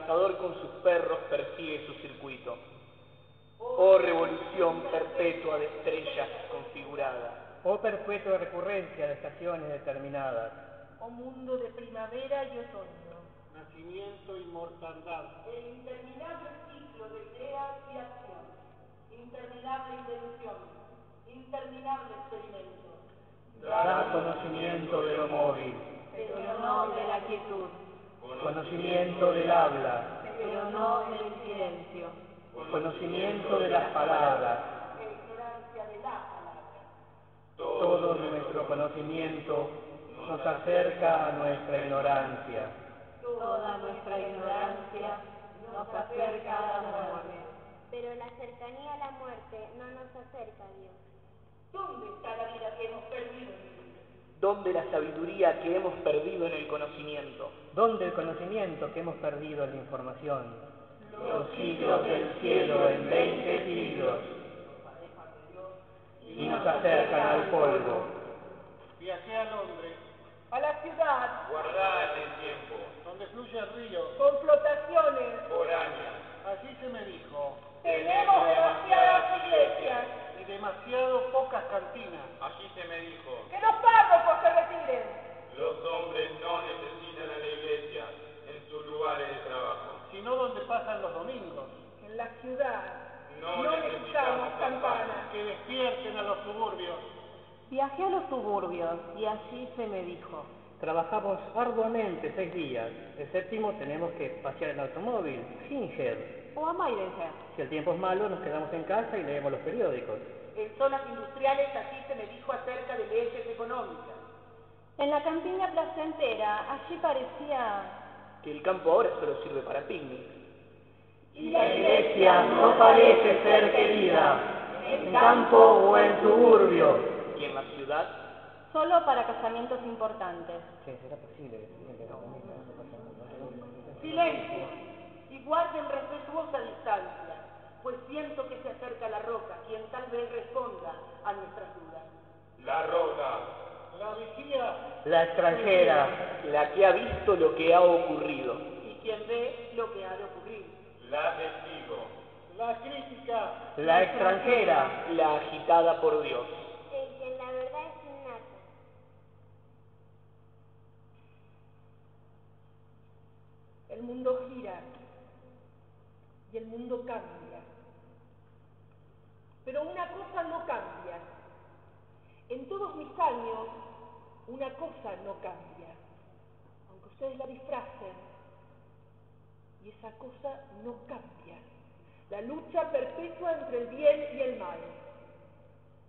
cazador con sus perros persigue su circuito. Oh revolución perpetua de estrellas configuradas. Oh perpetua recurrencia de estaciones determinadas. Oh mundo de primavera y otoño. Nacimiento y mortandad. El interminable ciclo de ideas y acción. Interminable invención. Interminable experimento. Dar conocimiento de lo móvil. Pero no de la quietud. Conocimiento del habla. Pero no del silencio. Conocimiento de las palabras. E ignorancia de la palabra. Todo nuestro conocimiento nos acerca a nuestra ignorancia. Toda nuestra ignorancia nos acerca a la muerte. Pero la cercanía a la muerte no nos acerca a Dios. ¿Dónde está la vida que hemos perdido en el libro? ¿Dónde la sabiduría que hemos perdido en el conocimiento? ¿Dónde el conocimiento que hemos perdido en la información? Los siglos del cielo en 20 siglos. Y nos acercan al polvo. Viajé a Londres, A la ciudad, Guardada en el tiempo, donde fluye el río. con flotaciones. foráneas. Allí se me dijo, Tenemos demasiadas iglesias. y demasiado pocas cantinas. Allí se me dijo, Que los párrocos se retiren. los hombres no necesitan a la iglesia en sus lugares de trabajo. Sino donde pasan los domingos. En la ciudad No no necesitamos necesitamos campanas. Que despierten a los suburbios. Viajé a los suburbios y allí se me dijo. Trabajamos arduamente 6 días. El séptimo tenemos que pasear en automóvil, Singer. O a Maidenhead. Si el tiempo es malo, nos quedamos en casa y leemos los periódicos. En zonas industriales allí se me dijo acerca de leyes económicas. En la campiña placentera, allí parecía... Que el campo ahora solo sirve para picnic. Y la iglesia no parece ser querida, en campo o en suburbio. ¿Y en la ciudad? Solo para casamientos importantes. Che, ¿será posible? Silencio, y guarden respetuosa distancia, pues siento que se acerca la roca, quien tal vez responda a nuestras dudas. La roca, La vigía, La extranjera, La que ha visto lo que ha ocurrido. Y quien ve lo que ha de ocurrir. la testigo, la crítica, la extranjera, La agitada por Dios. El que en la verdad es innata. El mundo gira y el mundo cambia. Pero una cosa no cambia. En todos mis años, una cosa no cambia. Aunque ustedes la disfracen, y esa cosa no cambia. La lucha perpetua entre el bien y el mal.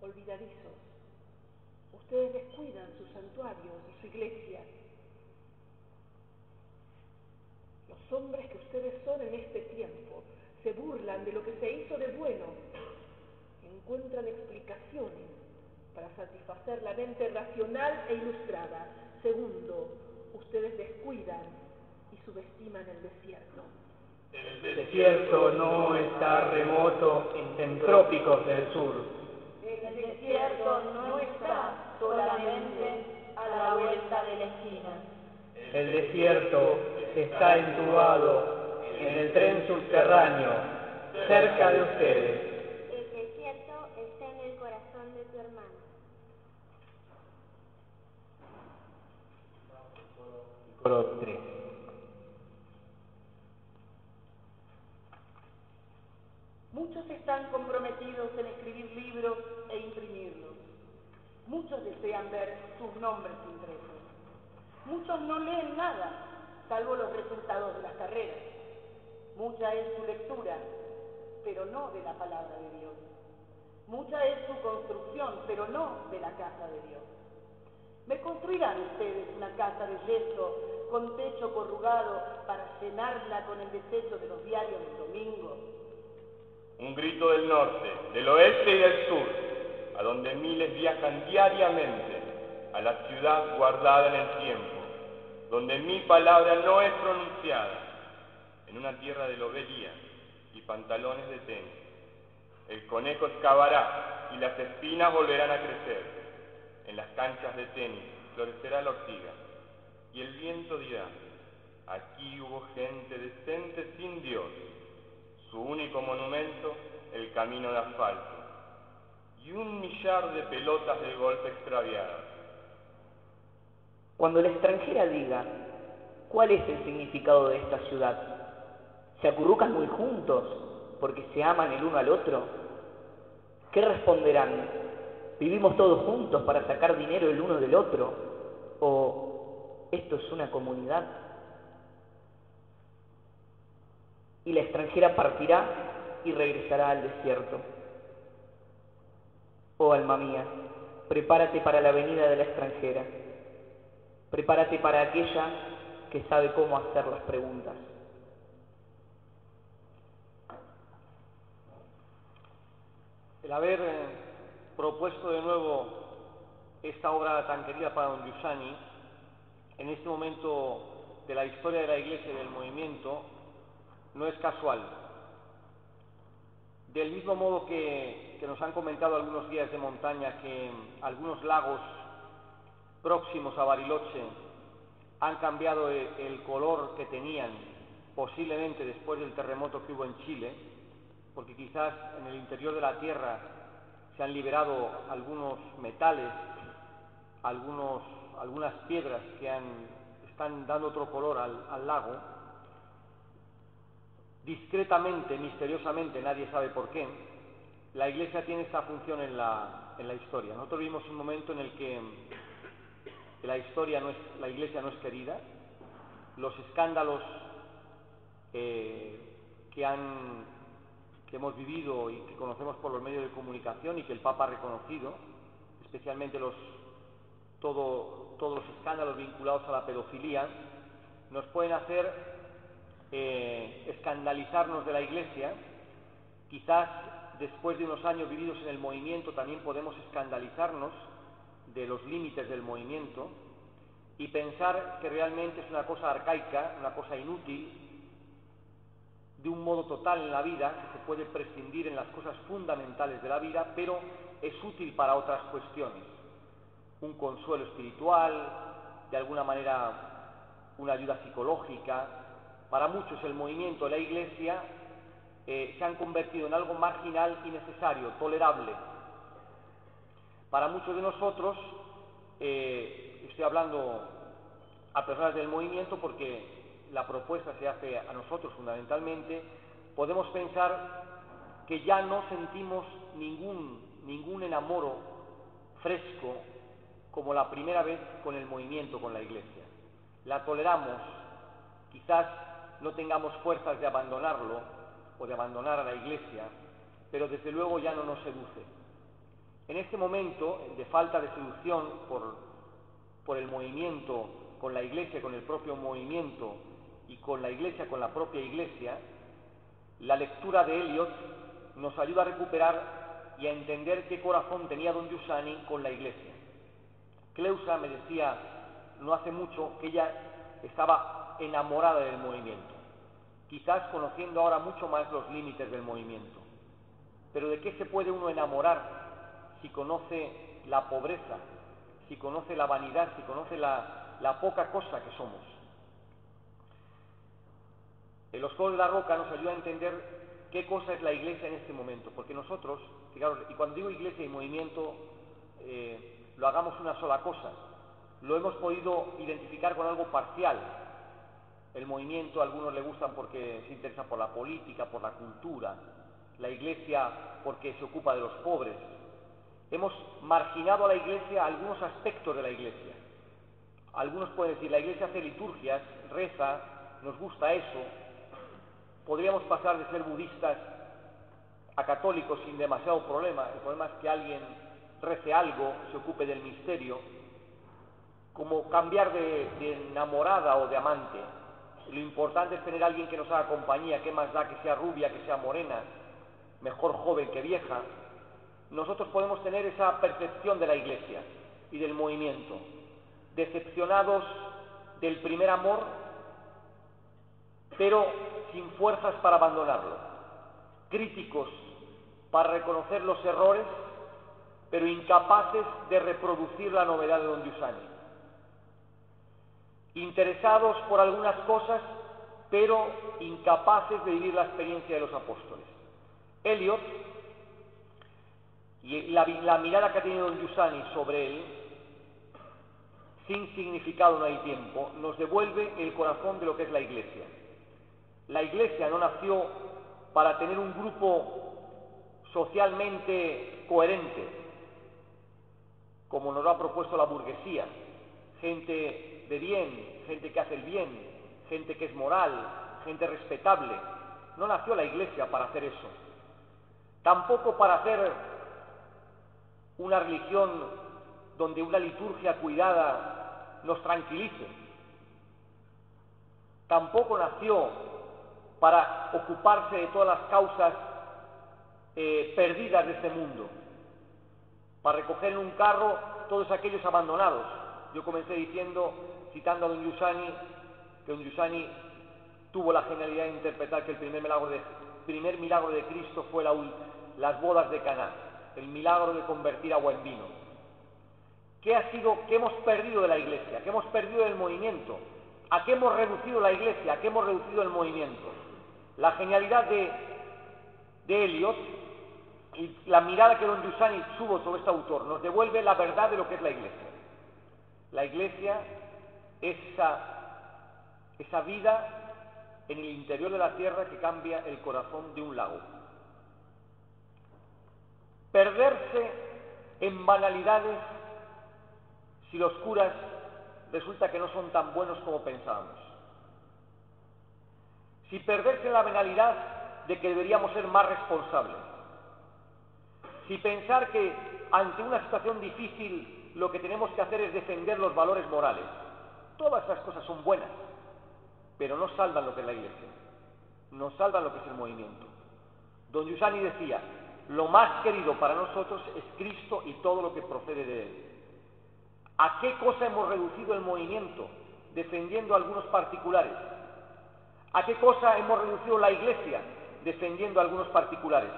Olvidadizos, ustedes descuidan sus santuarios y su iglesia. Los hombres que ustedes son en este tiempo se burlan de lo que se hizo de bueno. Encuentran explicaciones para satisfacer la mente racional e ilustrada. Segundo, ustedes descuidan y subestiman el desierto. el desierto no está remoto en trópicos del sur. El desierto no está solamente a la vuelta de la esquina. El desierto está entubado en el tren subterráneo, cerca de ustedes. El desierto está en el corazón de tu hermano. Coro 3. Muchos están comprometidos en escribir libros e imprimirlos. Muchos desean ver sus nombres impresos. Muchos no leen nada, salvo los resultados de las carreras. Mucha es su lectura, pero no de la palabra de Dios. Mucha es su construcción, pero no de la casa de Dios. ¿Me construirán ustedes una casa de yeso con techo corrugado para llenarla con el desecho de los diarios del domingo? un grito del norte, del oeste y del sur, a donde miles viajan diariamente, a la ciudad guardada en el tiempo, donde mi palabra no es pronunciada, en una tierra de lobería y pantalones de tenis. El conejo excavará y las espinas volverán a crecer. En las canchas de tenis florecerá la ortiga y el viento dirá: Aquí hubo gente decente sin Dios. Su único monumento, el camino de asfalto. Y 1 millar de pelotas de golf extraviadas. Cuando la extranjera diga, ¿cuál es el significado de esta ciudad? ¿Se acurrucan muy juntos porque se aman el uno al otro? ¿Qué responderán? ¿Vivimos todos juntos para sacar dinero el uno del otro? ¿O esto es una comunidad? Y la extranjera partirá y regresará al desierto. Oh alma mía, prepárate para la venida de la extranjera. Prepárate para aquella que sabe cómo hacer las preguntas. El haber propuesto de nuevo esta obra tan querida para don Giussani, en este momento de la historia de la Iglesia y del movimiento, no es casual. Del mismo modo que nos han comentado algunos guías de montaña que algunos lagos próximos a Bariloche han cambiado el color que tenían, posiblemente después del terremoto que hubo en Chile, porque quizás en el interior de la Tierra se han liberado algunos metales, algunas piedras que están dando otro color al lago. Discretamente, misteriosamente, nadie sabe por qué, la Iglesia tiene esta función en la historia. Nosotros vivimos un momento en el que la Iglesia no es querida, los escándalos que hemos vivido y que conocemos por los medios de comunicación y que el Papa ha reconocido, especialmente todos los escándalos vinculados a la pedofilia, nos pueden hacer escandalizarnos de la Iglesia. Quizás después de unos años vividos en el movimiento también podemos escandalizarnos de los límites del movimiento y pensar que realmente es una cosa arcaica, una cosa inútil, de un modo total en la vida, que se puede prescindir en las cosas fundamentales de la vida, pero es útil para otras cuestiones. Un consuelo espiritual, de alguna manera una ayuda psicológica. Para muchos el movimiento de la Iglesia se han convertido en algo marginal y necesario, tolerable. Para muchos de nosotros, estoy hablando a personas del movimiento porque la propuesta se hace a nosotros fundamentalmente, podemos pensar que ya no sentimos ningún enamoro fresco como la primera vez con el movimiento, con la Iglesia. La toleramos, quizás no tengamos fuerzas de abandonarlo o de abandonar a la Iglesia, pero desde luego ya no nos seduce. En este momento de falta de seducción por el movimiento, con la Iglesia, con el propio movimiento y con la Iglesia, con la propia Iglesia, la lectura de Eliot nos ayuda a recuperar y a entender qué corazón tenía don Giussani con la Iglesia. Cleusa me decía no hace mucho que ella estaba enamorada del movimiento, quizás conociendo ahora mucho más los límites del movimiento. Pero ¿de qué se puede uno enamorar si conoce la pobreza, si conoce la vanidad, si conoce la poca cosa que somos? Los Coros de la Roca nos ayuda a entender qué cosa es la Iglesia en este momento, porque nosotros, fijaros, y cuando digo Iglesia y movimiento, lo hagamos una sola cosa, lo hemos podido identificar con algo parcial. El movimiento a algunos le gustan porque se interesa por la política, por la cultura, la Iglesia porque se ocupa de los pobres. Hemos marginado a la Iglesia algunos aspectos de la Iglesia. Algunos pueden decir, la Iglesia hace liturgias, reza, nos gusta eso. Podríamos pasar de ser budistas a católicos sin demasiado problema. El problema es que alguien rece algo, se ocupe del misterio, como cambiar de enamorada o de amante. Lo importante es tener a alguien que nos haga compañía, qué más da que sea rubia, que sea morena, mejor joven que vieja. Nosotros podemos tener esa percepción de la Iglesia y del movimiento, decepcionados del primer amor, pero sin fuerzas para abandonarlo, críticos para reconocer los errores, pero incapaces de reproducir la novedad de don Giussani. interesados por algunas cosas, pero incapaces de vivir la experiencia de los apóstoles. Eliot, y la mirada que ha tenido don Giussani sobre él, sin significado no hay tiempo, nos devuelve el corazón de lo que es la Iglesia. La Iglesia no nació para tener un grupo socialmente coherente, como nos lo ha propuesto la burguesía, gente de bien, gente que hace el bien, gente que es moral, gente respetable. No nació la Iglesia para hacer eso. Tampoco para hacer una religión donde una liturgia cuidada nos tranquilice. Tampoco nació para ocuparse de todas las causas perdidas de este mundo, para recoger en un carro todos aquellos abandonados. Yo comencé diciendo, citando a don Giussani, que don Giussani tuvo la genialidad de interpretar que el primer milagro de Cristo fue las bodas de Caná, el milagro de convertir agua en vino. ¿Qué hemos perdido de la Iglesia? ¿Qué hemos perdido del movimiento? ¿A qué hemos reducido la Iglesia? ¿A qué hemos reducido el movimiento? La genialidad de Eliot y la mirada que don Giussani tuvo sobre este autor nos devuelve la verdad de lo que es la Iglesia. La Iglesia es esa vida en el interior de la tierra que cambia el corazón de un lago. Perderse en banalidades si los curas resulta que no son tan buenos como pensábamos. Si perderse en la banalidad de que deberíamos ser más responsables. Si pensar que ante una situación difícil lo que tenemos que hacer es defender los valores morales. Todas esas cosas son buenas, pero no salvan lo que es la Iglesia, no salvan lo que es el movimiento. Don Giussani decía, lo más querido para nosotros es Cristo y todo lo que procede de Él. ¿A qué cosa hemos reducido el movimiento? Defendiendo a algunos particulares. ¿A qué cosa hemos reducido la Iglesia? Defendiendo a algunos particulares.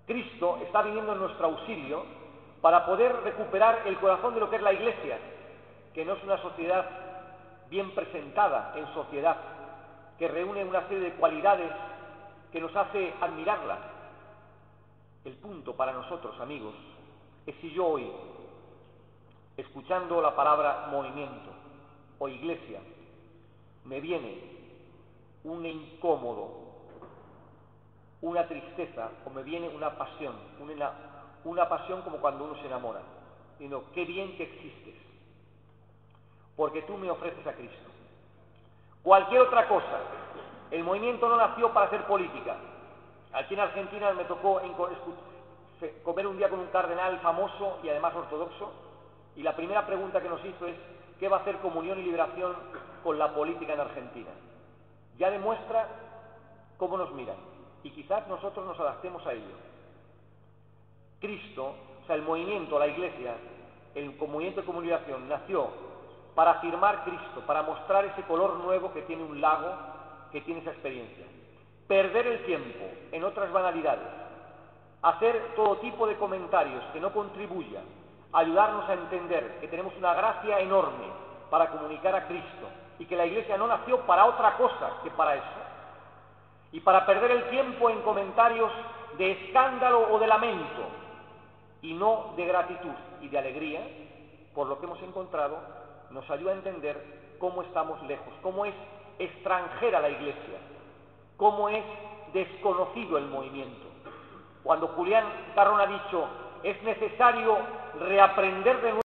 Cristo está viniendo en nuestro auxilio para poder recuperar el corazón de lo que es la Iglesia, que no es una sociedad bien presentada en sociedad, que reúne una serie de cualidades que nos hace admirarla. El punto para nosotros, amigos, es si yo hoy, escuchando la palabra movimiento o iglesia, me viene un incómodo, una tristeza, o me viene una pasión, una pasión como cuando uno se enamora, diciendo, qué bien que existes, porque tú me ofreces a Cristo. Cualquier otra cosa, el movimiento no nació para hacer política. Aquí en Argentina me tocó comer un día con un cardenal famoso y además ortodoxo, y la primera pregunta que nos hizo es, ¿qué va a hacer Comunión y Liberación con la política en Argentina? Ya demuestra cómo nos miran, y quizás nosotros nos adaptemos a ello. Cristo, o sea, el movimiento, la Iglesia, el movimiento de comunicación nació para afirmar Cristo, para mostrar ese color nuevo que tiene un lago, que tiene esa experiencia. Perder el tiempo en otras banalidades, hacer todo tipo de comentarios que no contribuyan a ayudarnos a entender que tenemos una gracia enorme para comunicar a Cristo y que la Iglesia no nació para otra cosa que para eso, y para perder el tiempo en comentarios de escándalo o de lamento y no de gratitud y de alegría por lo que hemos encontrado, nos ayuda a entender cómo estamos lejos, cómo es extranjera la Iglesia, cómo es desconocido el movimiento. Cuando Julián Carrón ha dicho, es necesario reaprender de nuevo